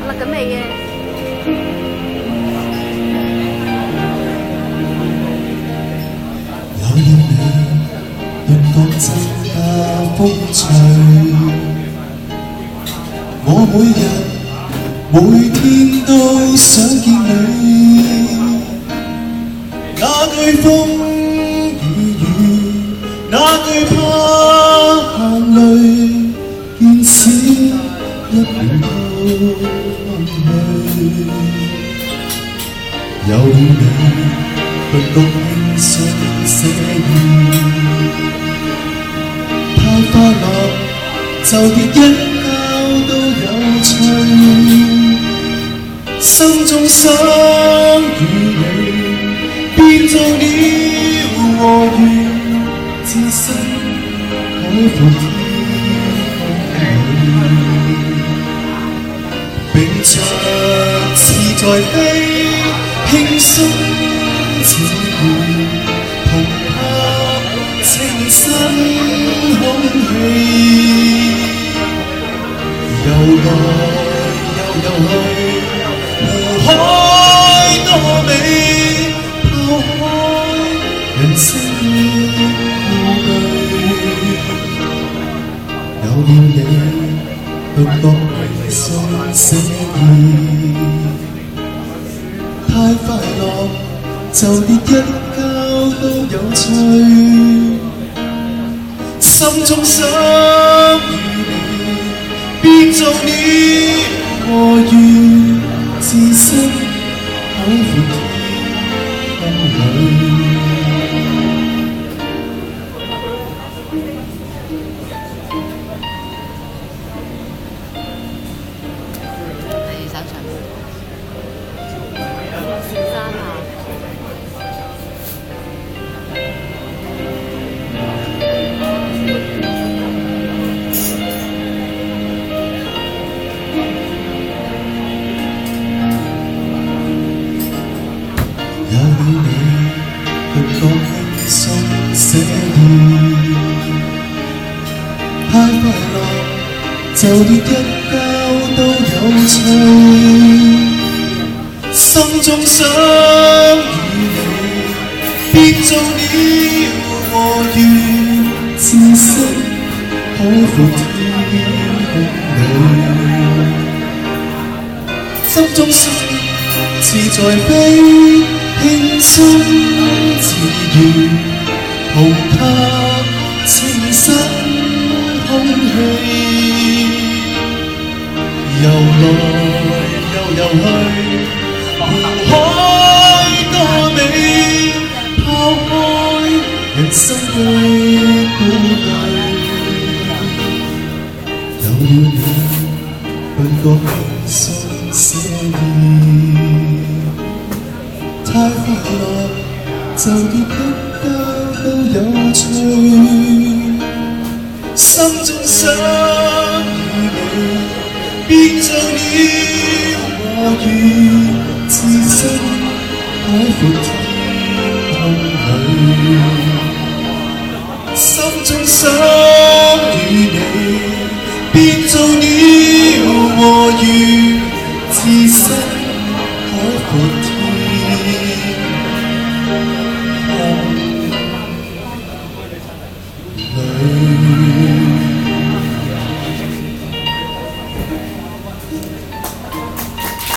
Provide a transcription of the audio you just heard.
辣緊味嘅。有了你，頓覺真假風趣。我每天都想見你，那句風雨，那句怕眼淚，見少一秒都空虛。有了你，頓覺輕鬆寫意，太快樂就連一覺都有趣，心中想與你變做了和緣，置身海闊天空裏，並着似在飛，輕鬆自然，同吸清新空氣。遊來遊去，湖海多美，拋開人生的顧慮。有了你，頓覺輕鬆寫意，太快樂就連一覺都有趣，心中想與你變做了和緣，置身海闊天空裏。有了你，頓覺輕鬆寫意，太快樂就連一覺都有趣，心中想與你變做了和緣，置身海闊天空裏，心中想似在飛，輕鬆自然，同吸清新空氣。遊來遊去，湖海多美，拋開人生的顧慮。有了你，頓覺輕鬆寫意，太快樂就連一覺都有趣，心中想與你變做了和緣，置身海闊天空裏，心中想與你變做了和緣，置身